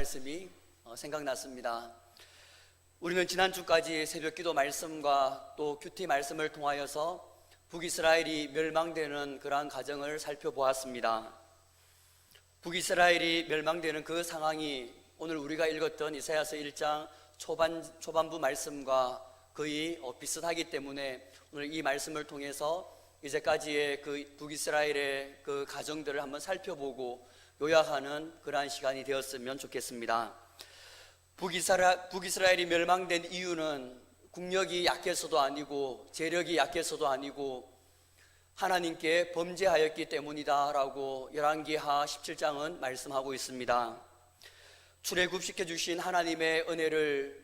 말씀이 생각났습니다. 우리는 지난주까지 새벽기도 말씀과 또 큐티 말씀을 통하여서 북이스라엘이 멸망되는 그러한 과정을 살펴보았습니다. 북이스라엘이 멸망되는 그 상황이 오늘 우리가 읽었던 이사야서 1장 초반부 말씀과 거의 비슷하기 때문에 오늘 이 말씀을 통해서 이제까지의 그 북이스라엘의 그 과정들을 한번 살펴보고 요약하는 그러한 시간이 되었으면 좋겠습니다. 북이스라엘이 멸망된 이유는 국력이 약해서도 아니고 재력이 약해서도 아니고 하나님께 범죄하였기 때문이다라고 열왕기하 17장은 말씀하고 있습니다. 출애굽시켜 주신 하나님의 은혜를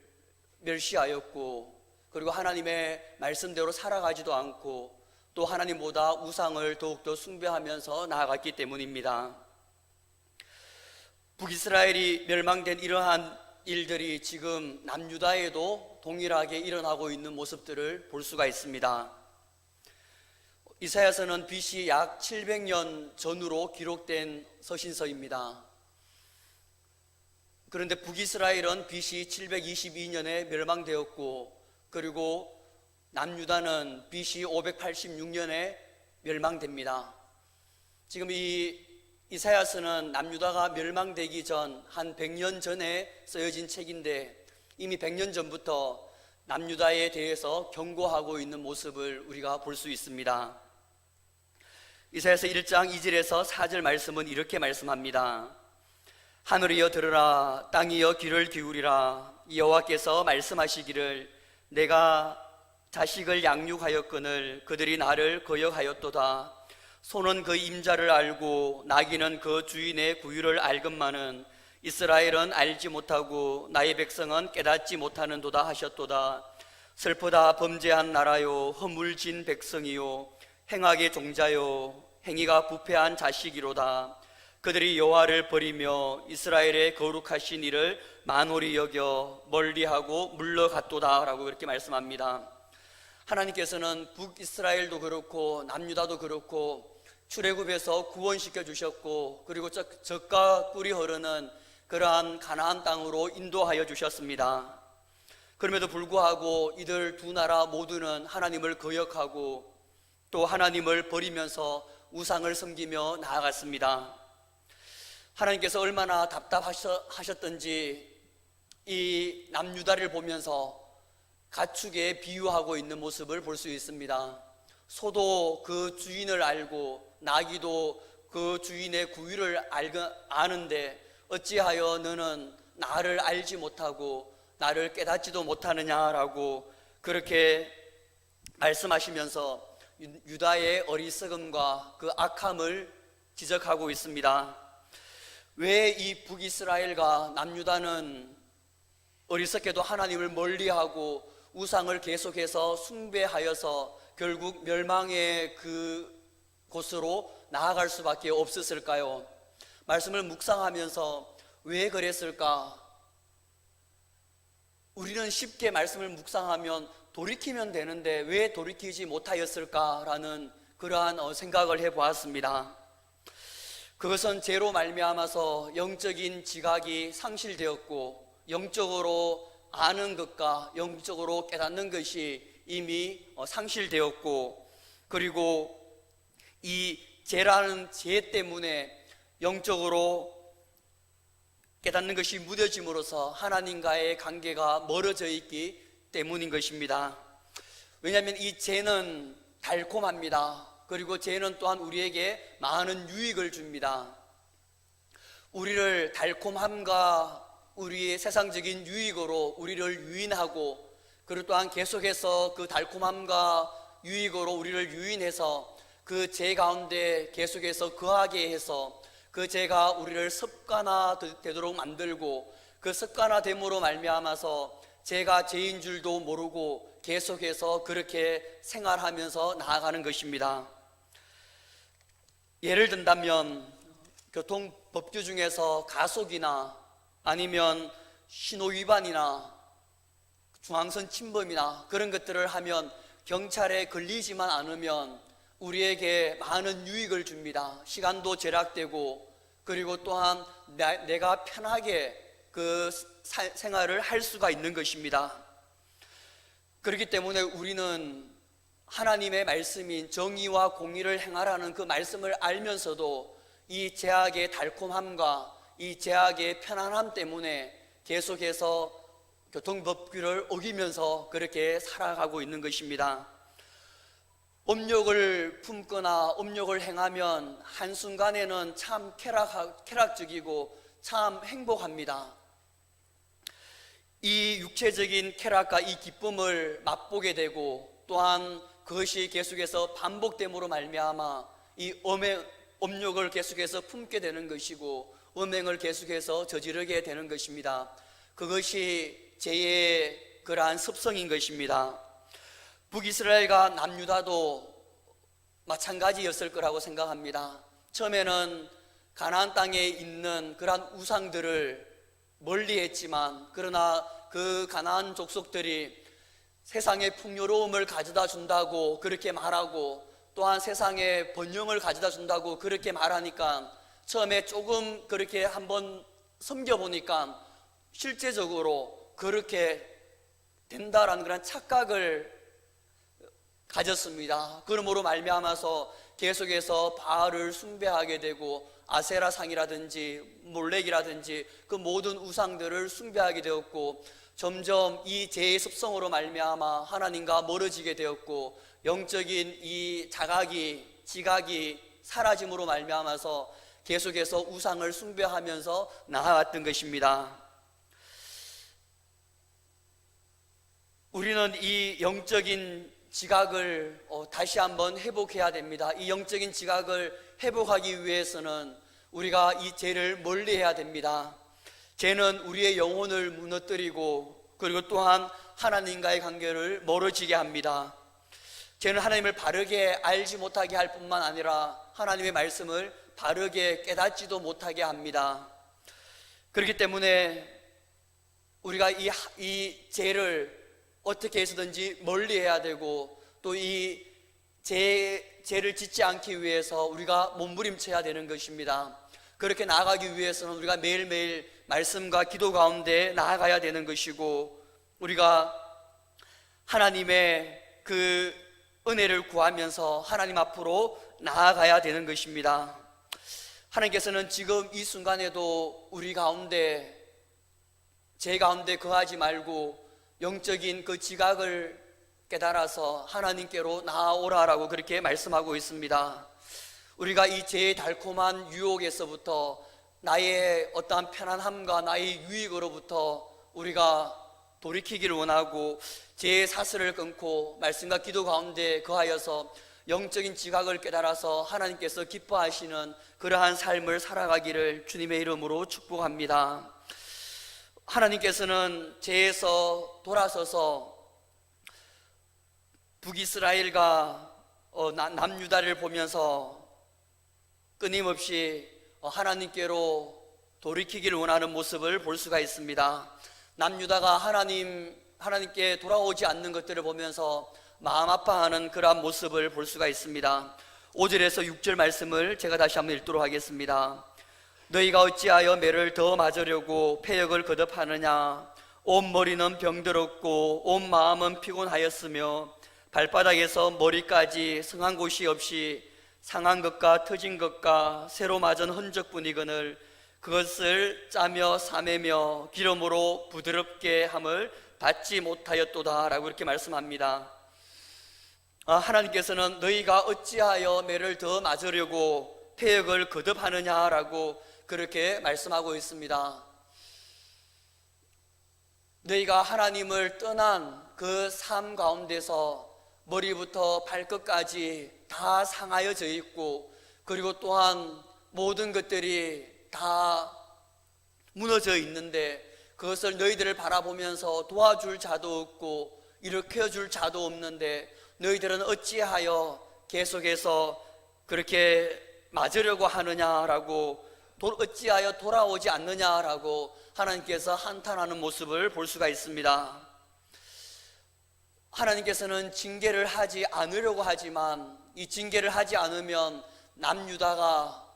멸시하였고, 그리고 하나님의 말씀대로 살아가지도 않고 또 하나님보다 우상을 더욱더 숭배하면서 나아갔기 때문입니다. 북이스라엘이 멸망된 이러한 일들이 지금 남유다에도 동일하게 일어나고 있는 모습들을 볼 수가 있습니다. 이사야서는 BC 약 700년 전으로 기록된 서신서입니다. 그런데 북이스라엘은 BC 722년에 멸망되었고, 그리고 남유다는 BC 586년에 멸망됩니다. 지금 이 이사야서는 남유다가 멸망되기 전 한 100년 전에 쓰여진 책인데 이미 100년 전부터 남유다에 대해서 경고하고 있는 모습을 우리가 볼 수 있습니다. 이사야서 1장 2절에서 4절 말씀은 이렇게 말씀합니다. 하늘이여 들으라, 땅이여 귀를 기울이라. 여호와께서 말씀하시기를 내가 자식을 양육하였거늘 그들이 나를 거역하였도다. 소는 그 임자를 알고 나귀는 그 주인의 구유를 알건만은 이스라엘은 알지 못하고 나의 백성은 깨닫지 못하는도다 하셨도다. 슬프다 범죄한 나라요, 허물진 백성이요, 행악의 종자요, 행위가 부패한 자식이로다. 그들이 여호와를 버리며 이스라엘의 거룩하신 이를 만홀히 여겨 멀리하고 물러갔도다 라고 이렇게 말씀합니다. 하나님께서는 북이스라엘도 그렇고 남유다도 그렇고 출애굽에서 구원시켜 주셨고, 그리고 젖과 꿀이 흐르는 그러한 가나안 땅으로 인도하여 주셨습니다. 그럼에도 불구하고 이들 두 나라 모두는 하나님을 거역하고 또 하나님을 버리면서 우상을 섬기며 나아갔습니다. 하나님께서 얼마나 답답하셨던지 이 남유다를 보면서 가축에 비유하고 있는 모습을 볼 수 있습니다. 소도 그 주인을 알고 나귀도 그 주인의 구유를 아는데 어찌하여 너는 나를 알지 못하고 나를 깨닫지도 못하느냐라고 그렇게 말씀하시면서 유다의 어리석음과 그 악함을 지적하고 있습니다. 왜 이 북이스라엘과 남유다는 어리석게도 하나님을 멀리하고 우상을 계속해서 숭배하여서 결국 멸망의 그 곳으로 나아갈 수밖에 없었을까요? 말씀을 묵상하면서 왜 그랬을까? 우리는 쉽게 말씀을 묵상하면 돌이키면 되는데 왜 돌이키지 못하였을까라는 그러한 생각을 해보았습니다. 그것은 죄로 말미암아서 영적인 지각이 상실되었고, 영적으로 아는 것과 영적으로 깨닫는 것이 이미 상실되었고, 그리고 이 죄라는 죄 때문에 영적으로 깨닫는 것이 무뎌짐으로써 하나님과의 관계가 멀어져 있기 때문인 것입니다. 왜냐하면 이 죄는 달콤합니다. 그리고 죄는 또한 우리에게 많은 유익을 줍니다. 우리를 달콤함과 우리의 세상적인 유익으로 우리를 유인하고, 그리고 또한 계속해서 그 달콤함과 유익으로 우리를 유인해서 그 죄 가운데 계속해서 거하게 해서 그 죄가 우리를 습관화되도록 만들고, 그 습관화됨으로 말미암아서 죄가 죄인 줄도 모르고 계속해서 그렇게 생활하면서 나아가는 것입니다. 예를 든다면 교통법규 중에서 가속이나 아니면 신호위반이나 중앙선 침범이나 그런 것들을 하면 경찰에 걸리지만 않으면 우리에게 많은 유익을 줍니다. 시간도 절약되고, 그리고 또한 내가 편하게 그 생활을 할 수가 있는 것입니다. 그렇기 때문에 우리는 하나님의 말씀인 정의와 공의를 행하라는 그 말씀을 알면서도 이 죄악의 달콤함과 이 죄악의 편안함 때문에 계속해서 교통법규를 어기면서 그렇게 살아가고 있는 것입니다. 업욕을 품거나 업욕을 행하면 한순간에는 참 쾌락적이고 참 행복합니다. 이 육체적인 쾌락과 이 기쁨을 맛보게 되고 또한 그것이 계속해서 반복됨으로 말미암아 이 업욕을 계속해서 품게 되는 것이고 음행을 계속해서 저지르게 되는 것입니다. 그것이 죄의 그러한 습성인 것입니다. 북이스라엘과 남유다도 마찬가지였을 거라고 생각합니다. 처음에는 가나안 땅에 있는 그러한 우상들을 멀리했지만 그러나 그 가나안 족속들이 세상의 풍요로움을 가져다 준다고 그렇게 말하고 또한 세상에 번영을 가져다 준다고 그렇게 말하니까 처음에 조금 그렇게 한번 섬겨보니까 실제적으로 그렇게 된다라는 그런 착각을 가졌습니다. 그러므로 말미암아서 계속해서 바알을 숭배하게 되고 아세라상이라든지 몰렉이라든지 그 모든 우상들을 숭배하게 되었고 점점 이 죄의 습성으로 말미암아 하나님과 멀어지게 되었고 영적인 이 지각이 사라짐으로 말미암아서 계속해서 우상을 숭배하면서 나아갔던 것입니다. 우리는 이 영적인 지각을 다시 한번 회복해야 됩니다. 이 영적인 지각을 회복하기 위해서는 우리가 이 죄를 멀리해야 됩니다. 죄는 우리의 영혼을 무너뜨리고 그리고 또한 하나님과의 관계를 멀어지게 합니다. 죄는 하나님을 바르게 알지 못하게 할 뿐만 아니라 하나님의 말씀을 바르게 깨닫지도 못하게 합니다. 그렇기 때문에 우리가 이 죄를 어떻게 해서든지 멀리해야 되고 또 이 죄를 짓지 않기 위해서 우리가 몸부림쳐야 되는 것입니다. 그렇게 나아가기 위해서는 우리가 매일매일 말씀과 기도 가운데 나아가야 되는 것이고 우리가 하나님의 그 은혜를 구하면서 하나님 앞으로 나아가야 되는 것입니다. 하나님께서는 지금 이 순간에도 우리 가운데 죄 가운데 거하지 말고 영적인 그 지각을 깨달아서 하나님께로 나아오라라고 그렇게 말씀하고 있습니다. 우리가 이 죄의 달콤한 유혹에서부터 나의 어떠한 편안함과 나의 유익으로부터 우리가 돌이키기를 원하고 죄의 사슬을 끊고 말씀과 기도 가운데 거하여서 영적인 지각을 깨달아서 하나님께서 기뻐하시는 그러한 삶을 살아가기를 주님의 이름으로 축복합니다. 하나님께서는 죄에서 돌아서서 북이스라엘과 남유다를 보면서 끊임없이 하나님께로 돌이키기를 원하는 모습을 볼 수가 있습니다. 남유다가 하나님께 돌아오지 않는 것들을 보면서 마음 아파하는 그러한 모습을 볼 수가 있습니다. 5절에서 6절 말씀을 제가 다시 한번 읽도록 하겠습니다. 너희가 어찌하여 매를 더 맞으려고 패역을 거듭하느냐? 온 머리는 병들었고 온 마음은 피곤하였으며 발바닥에서 머리까지 성한 곳이 없이 상한 것과 터진 것과 새로 맞은 흔적뿐이거늘 그것을 짜며 싸매며 기름으로 부드럽게 함을 받지 못하였도다 라고 이렇게 말씀합니다. 하나님께서는 너희가 어찌하여 매를 더 맞으려고 패역을 거듭하느냐라고 그렇게 말씀하고 있습니다. 너희가 하나님을 떠난 그 삶 가운데서 머리부터 발끝까지 다 상하여져 있고 그리고 또한 모든 것들이 다 무너져 있는데 그것을 너희들을 바라보면서 도와줄 자도 없고 일으켜줄 자도 없는데 너희들은 어찌하여 계속해서 그렇게 맞으려고 하느냐라고 어찌하여 돌아오지 않느냐라고 하나님께서 한탄하는 모습을 볼 수가 있습니다. 하나님께서는 징계를 하지 않으려고 하지만 이 징계를 하지 않으면 남유다가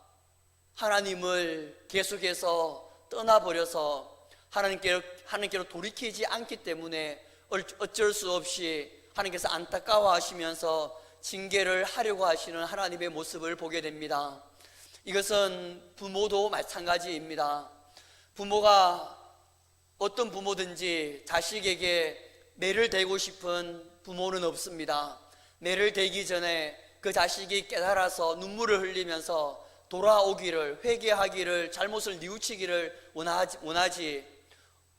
하나님을 계속해서 떠나버려서 하나님께로 돌이키지 않기 때문에 어쩔 수 없이 하나님께서 안타까워하시면서 징계를 하려고 하시는 하나님의 모습을 보게 됩니다. 이것은 부모도 마찬가지입니다. 부모가 어떤 부모든지 자식에게 매를 대고 싶은 부모는 없습니다. 매를 대기 전에 그 자식이 깨달아서 눈물을 흘리면서 돌아오기를, 회개하기를, 잘못을 뉘우치기를 원하지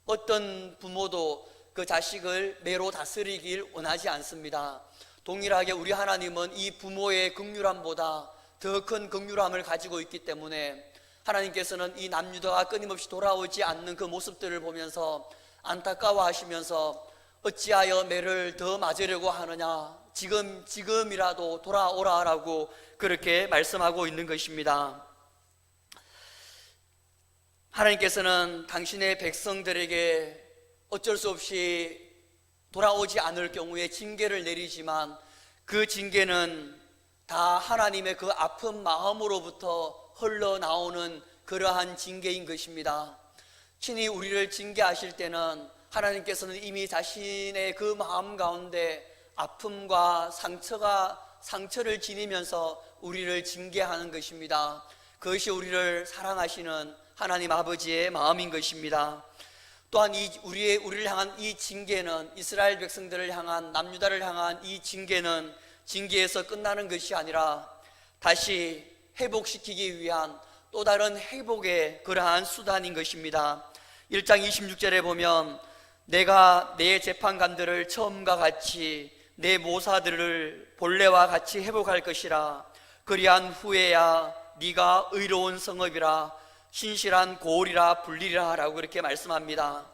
어떤 부모도 그 자식을 매로 다스리길 원하지 않습니다. 동일하게 우리 하나님은 이 부모의 긍휼함보다 더 큰 긍휼함을 가지고 있기 때문에 하나님께서는 이 남유다가 끊임없이 돌아오지 않는 그 모습들을 보면서 안타까워하시면서 어찌하여 매를 더 맞으려고 하느냐, 지금이라도 돌아오라라고 그렇게 말씀하고 있는 것입니다. 하나님께서는 당신의 백성들에게 어쩔 수 없이 돌아오지 않을 경우에 징계를 내리지만 그 징계는 다 하나님의 그 아픈 마음으로부터 흘러나오는 그러한 징계인 것입니다. 친히 우리를 징계하실 때는 하나님께서는 이미 자신의 그 마음 가운데 아픔과 상처를 지니면서 우리를 징계하는 것입니다. 그것이 우리를 사랑하시는 하나님 아버지의 마음인 것입니다. 또한 우리를 향한 이 징계는, 이스라엘 백성들을 향한, 남유다를 향한 이 징계는 징계에서 끝나는 것이 아니라 다시 회복시키기 위한 또 다른 회복의 그러한 수단인 것입니다. 1장 26절에 보면 내가 내 재판관들을 처음과 같이 내 모사들을 본래와 같이 회복할 것이라. 그리한 후에야 네가 의로운 성읍이라 신실한 고을이라 불리라 라고 그렇게 말씀합니다.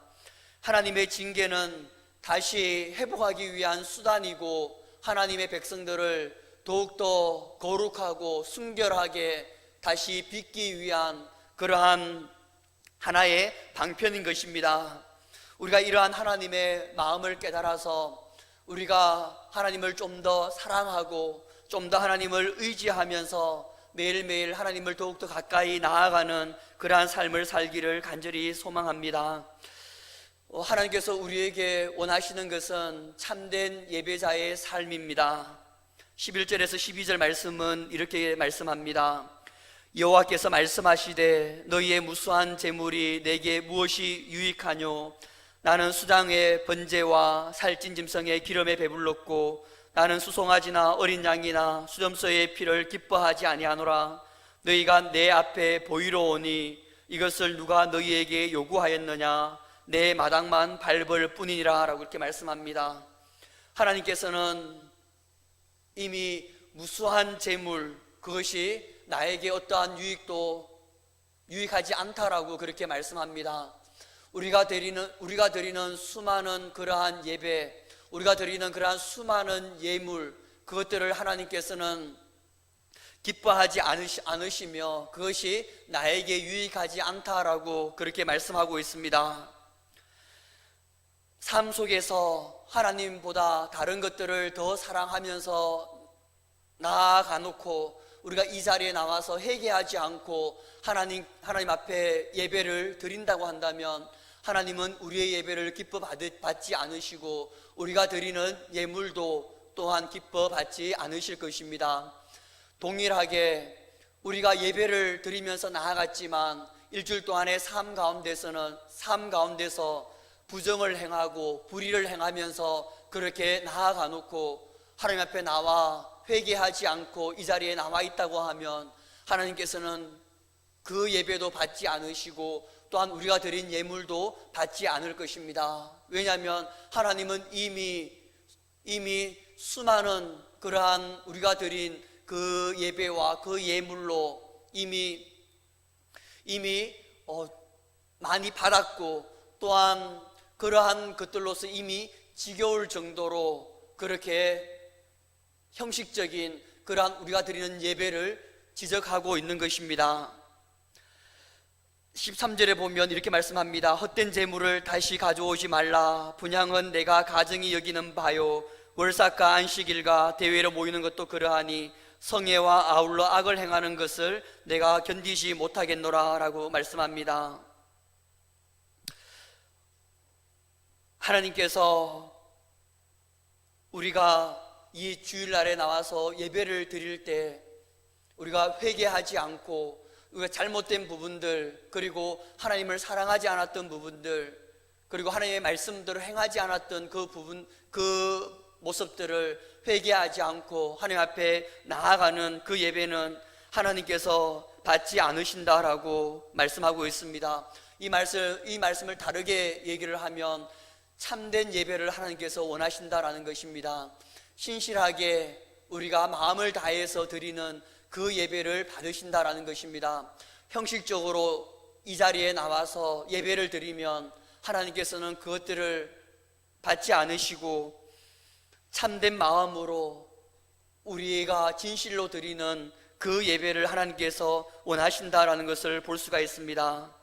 하나님의 징계는 다시 회복하기 위한 수단이고 하나님의 백성들을 더욱더 거룩하고 순결하게 다시 빚기 위한 그러한 하나의 방편인 것입니다. 우리가 이러한 하나님의 마음을 깨달아서 우리가 하나님을 좀 더 사랑하고 좀 더 하나님을 의지하면서 매일매일 하나님을 더욱더 가까이 나아가는 그러한 삶을 살기를 간절히 소망합니다. 하나님께서 우리에게 원하시는 것은 참된 예배자의 삶입니다. 11절에서 12절 말씀은 이렇게 말씀합니다. 여호와께서 말씀하시되 너희의 무수한 재물이 내게 무엇이 유익하뇨? 나는 수장의 번제와 살찐 짐승의 기름에 배불렀고 나는 수송아지나 어린 양이나 수점소의 피를 기뻐하지 아니하노라. 너희가 내 앞에 보이러 오니 이것을 누가 너희에게 요구하였느냐? 내 마당만 밟을 뿐이니라 라고 이렇게 말씀합니다. 하나님께서는 이미 무수한 재물, 그것이 나에게 어떠한 유익하지 않다라고 그렇게 말씀합니다. 우리가 드리는 수많은 그러한 예배, 우리가 드리는 그러한 수많은 예물, 그것들을 하나님께서는 기뻐하지 않으시며 그것이 나에게 유익하지 않다라고 그렇게 말씀하고 있습니다. 삶 속에서 하나님보다 다른 것들을 더 사랑하면서 나아가 놓고 우리가 이 자리에 나와서 회개하지 않고 하나님 앞에 예배를 드린다고 한다면 하나님은 우리의 예배를 기뻐 받지 않으시고 우리가 드리는 예물도 또한 기뻐 받지 않으실 것입니다. 동일하게 우리가 예배를 드리면서 나아갔지만 일주일 동안의 삶 가운데서 부정을 행하고 불의를 행하면서 그렇게 나아가 놓고 하나님 앞에 나와 회개하지 않고 이 자리에 나와 있다고 하면 하나님께서는 그 예배도 받지 않으시고 또한 우리가 드린 예물도 받지 않을 것입니다. 왜냐하면 하나님은 이미 수많은 그러한 우리가 드린 그 예배와 그 예물로 이미 많이 받았고 또한 그러한 것들로서 이미 지겨울 정도로 그렇게 형식적인 그러한 우리가 드리는 예배를 지적하고 있는 것입니다. 13절에 보면 이렇게 말씀합니다. 헛된 재물을 다시 가져오지 말라. 분향은 내가 가증히 여기는 바요. 월삭과 안식일과 대회로 모이는 것도 그러하니 성회와 아울러 악을 행하는 것을 내가 견디지 못하겠노라 라고 말씀합니다. 하나님께서 우리가 이 주일날에 나와서 예배를 드릴 때 우리가 회개하지 않고 우리가 잘못된 부분들, 그리고 하나님을 사랑하지 않았던 부분들, 그리고 하나님의 말씀대로 행하지 않았던 그 부분, 그 모습들을 회개하지 않고 하나님 앞에 나아가는 그 예배는 하나님께서 받지 않으신다라고 말씀하고 있습니다. 이 말씀을 다르게 얘기를 하면 참된 예배를 하나님께서 원하신다라는 것입니다. 신실하게 우리가 마음을 다해서 드리는 그 예배를 받으신다라는 것입니다. 형식적으로 이 자리에 나와서 예배를 드리면 하나님께서는 그것들을 받지 않으시고 참된 마음으로 우리가 진실로 드리는 그 예배를 하나님께서 원하신다라는 것을 볼 수가 있습니다.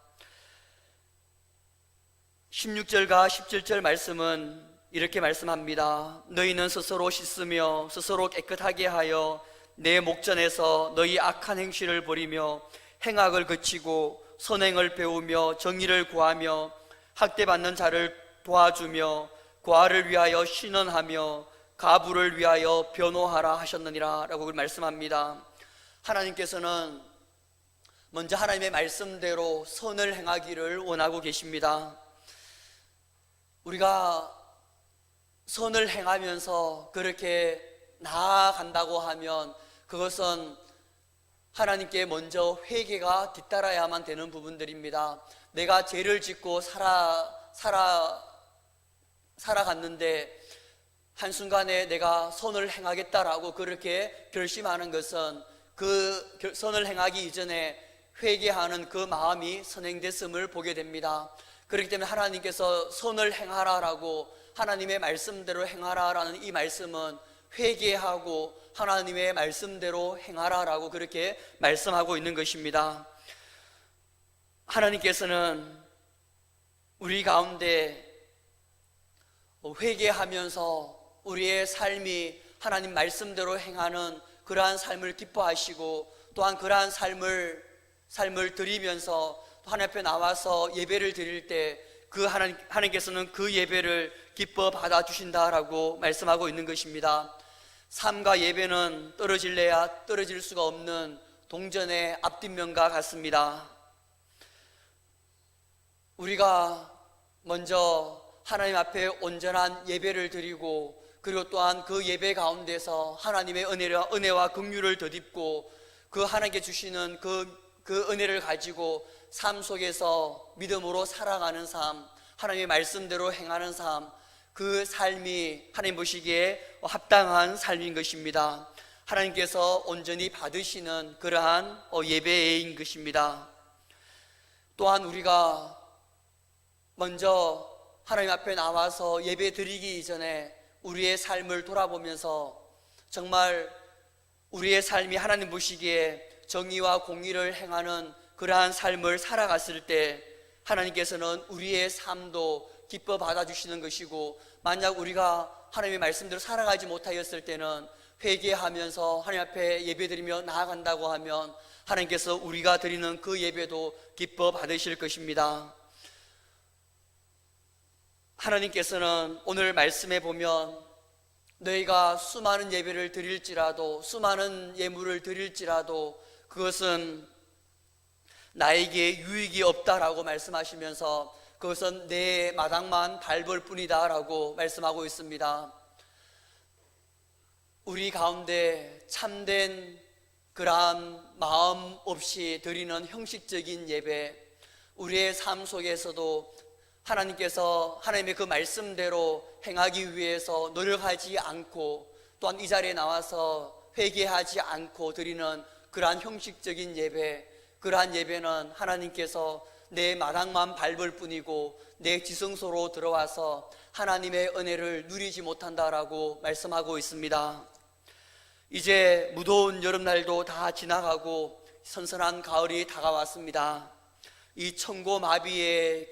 16절과 17절 말씀은 이렇게 말씀합니다. 너희는 스스로 씻으며 스스로 깨끗하게 하여 내 목전에서 너희 악한 행실을 버리며 행악을 그치고 선행을 배우며 정의를 구하며 학대받는 자를 도와주며 고아를 위하여 신원하며 가부를 위하여 변호하라 하셨느니라 라고 말씀합니다. 하나님께서는 먼저 하나님의 말씀대로 선을 행하기를 원하고 계십니다. 우리가 선을 행하면서 그렇게 나아간다고 하면 그것은 하나님께 먼저 회개가 뒤따라야만 되는 부분들입니다. 내가 죄를 짓고 살아갔는데 한순간에 내가 선을 행하겠다라고 그렇게 결심하는 것은 그 선을 행하기 이전에 회개하는 그 마음이 선행됐음을 보게 됩니다. 그렇기 때문에 하나님께서 선을 행하라라고 하나님의 말씀대로 행하라라는 이 말씀은 회개하고 하나님의 말씀대로 행하라라고 그렇게 말씀하고 있는 것입니다. 하나님께서는 우리 가운데 회개하면서 우리의 삶이 하나님 말씀대로 행하는 그러한 삶을 기뻐하시고 또한 그러한 삶을 드리면서 하나님 앞에 나와서 예배를 드릴 때 그 하나님께서는 그 예배를 기뻐 받아주신다라고 말씀하고 있는 것입니다. 삶과 예배는 떨어질래야 떨어질 수가 없는 동전의 앞뒷면과 같습니다. 우리가 먼저 하나님 앞에 온전한 예배를 드리고 그리고 또한 그 예배 가운데서 하나님의 은혜와 긍휼을 덧입고 그 하나님께 주시는 그 은혜를 가지고 삶 속에서 믿음으로 살아가는 삶, 하나님의 말씀대로 행하는 삶, 그 삶이 하나님 보시기에 합당한 삶인 것입니다. 하나님께서 온전히 받으시는 그러한 예배인 것입니다. 또한 우리가 먼저 하나님 앞에 나와서 예배 드리기 이전에 우리의 삶을 돌아보면서 정말 우리의 삶이 하나님 보시기에 정의와 공의를 행하는 그러한 삶을 살아갔을 때 하나님께서는 우리의 삶도 기뻐 받아주시는 것이고, 만약 우리가 하나님의 말씀대로 살아가지 못하였을 때는 회개하면서 하나님 앞에 예배드리며 나아간다고 하면 하나님께서 우리가 드리는 그 예배도 기뻐 받으실 것입니다. 하나님께서는 오늘 말씀에 보면 너희가 수많은 예배를 드릴지라도, 수많은 예물을 드릴지라도 그것은 나에게 유익이 없다라고 말씀하시면서 그것은 내 마당만 밟을 뿐이다 라고 말씀하고 있습니다. 우리 가운데 참된 그러한 마음 없이 드리는 형식적인 예배, 우리의 삶 속에서도 하나님께서 하나님의 그 말씀대로 행하기 위해서 노력하지 않고 또한 이 자리에 나와서 회개하지 않고 드리는 그러한 형식적인 예배, 그러한 예배는 하나님께서 내 마당만 밟을 뿐이고 내 지성소로 들어와서 하나님의 은혜를 누리지 못한다라고 말씀하고 있습니다. 이제 무더운 여름날도 다 지나가고 선선한 가을이 다가왔습니다. 이 천고마비의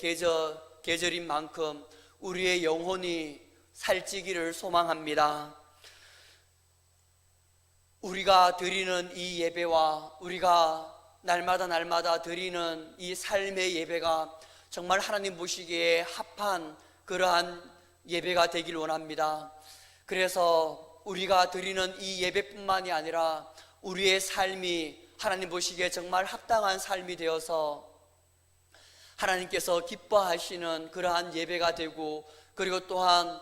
계절인 만큼 우리의 영혼이 살찌기를 소망합니다. 우리가 드리는 이 예배와 우리가 날마다 드리는 이 삶의 예배가 정말 하나님 보시기에 합한 그러한 예배가 되길 원합니다. 그래서 우리가 드리는 이 예배뿐만이 아니라 우리의 삶이 하나님 보시기에 정말 합당한 삶이 되어서 하나님께서 기뻐하시는 그러한 예배가 되고, 그리고 또한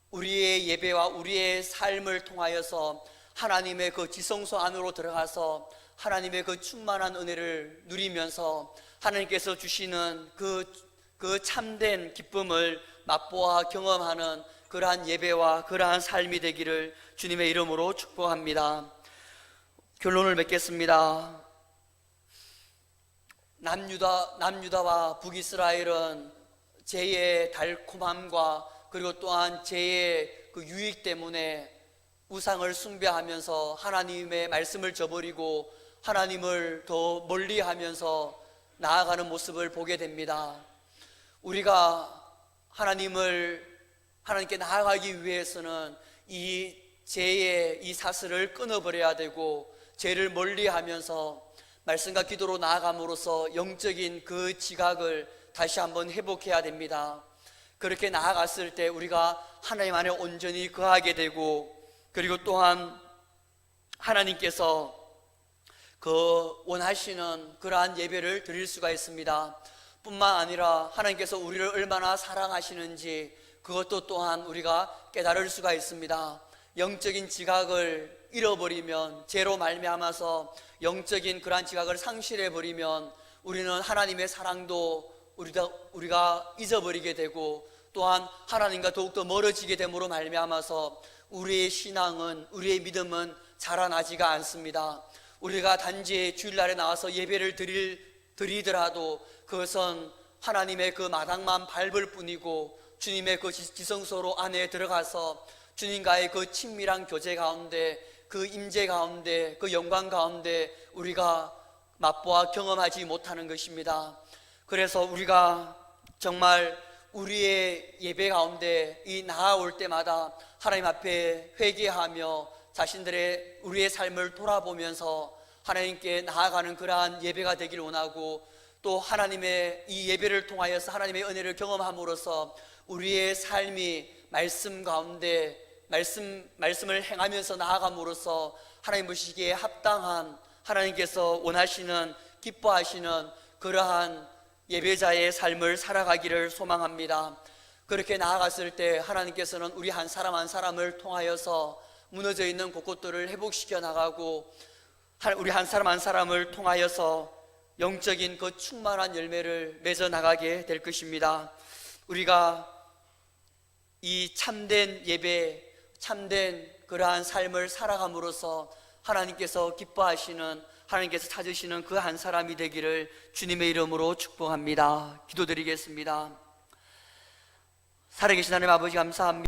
우리의 예배와 우리의 삶을 통하여서 하나님의 그 지성소 안으로 들어가서 하나님의 그 충만한 은혜를 누리면서 하나님께서 주시는 그 참된 기쁨을 맛보아 경험하는 그러한 예배와 그러한 삶이 되기를 주님의 이름으로 축복합니다. 결론을 맺겠습니다. 남유다와 북이스라엘은 죄의 달콤함과 그리고 또한 죄의 그 유익 때문에 우상을 숭배하면서 하나님의 말씀을 저버리고 하나님을 더 멀리하면서 나아가는 모습을 보게 됩니다. 우리가 하나님께 나아가기 위해서는 이 죄의 이 사슬을 끊어버려야 되고, 죄를 멀리하면서 말씀과 기도로 나아감으로써 영적인 그 지각을 다시 한번 회복해야 됩니다. 그렇게 나아갔을 때 우리가 하나님 안에 온전히 거하게 되고, 그리고 또한 하나님께서 그 원하시는 그러한 예배를 드릴 수가 있습니다. 뿐만 아니라 하나님께서 우리를 얼마나 사랑하시는지 그것도 또한 우리가 깨달을 수가 있습니다. 영적인 지각을 잃어버리면, 죄로 말미암아서 영적인 그러한 지각을 상실해버리면 우리는 하나님의 사랑도 우리가 잊어버리게 되고, 또한 하나님과 더욱더 멀어지게 됨으로 말미암아서 우리의 신앙은, 우리의 믿음은 자라나지가 않습니다. 우리가 단지 주일날에 나와서 예배를 드리더라도 그것은 하나님의 그 마당만 밟을 뿐이고, 주님의 그 지성소로 안에 들어가서 주님과의 그 친밀한 교제 가운데, 그 임재 가운데, 그 영광 가운데 우리가 맛보아 경험하지 못하는 것입니다. 그래서 우리가 정말 우리의 예배 가운데 이 나아올 때마다 하나님 앞에 회개하며 우리의 삶을 돌아보면서 하나님께 나아가는 그러한 예배가 되길 원하고, 또 하나님의 이 예배를 통하여서 하나님의 은혜를 경험함으로써 우리의 삶이 말씀 가운데 말씀을 행하면서 나아감으로써 하나님 보시기에 합당한, 하나님께서 원하시는, 기뻐하시는 그러한 예배자의 삶을 살아가기를 소망합니다. 그렇게 나아갔을 때 하나님께서는 우리 한 사람 한 사람을 통하여서 무너져 있는 곳곳들을 회복시켜 나가고, 우리 한 사람 한 사람을 통하여서 영적인 그 충만한 열매를 맺어 나가게 될 것입니다. 우리가 이 참된 예배, 참된 그러한 삶을 살아감으로써 하나님께서 기뻐하시는, 하나님께서 찾으시는 그 한 사람이 되기를 주님의 이름으로 축복합니다. 기도드리겠습니다. 살아계신 하나님 아버지 감사합니다.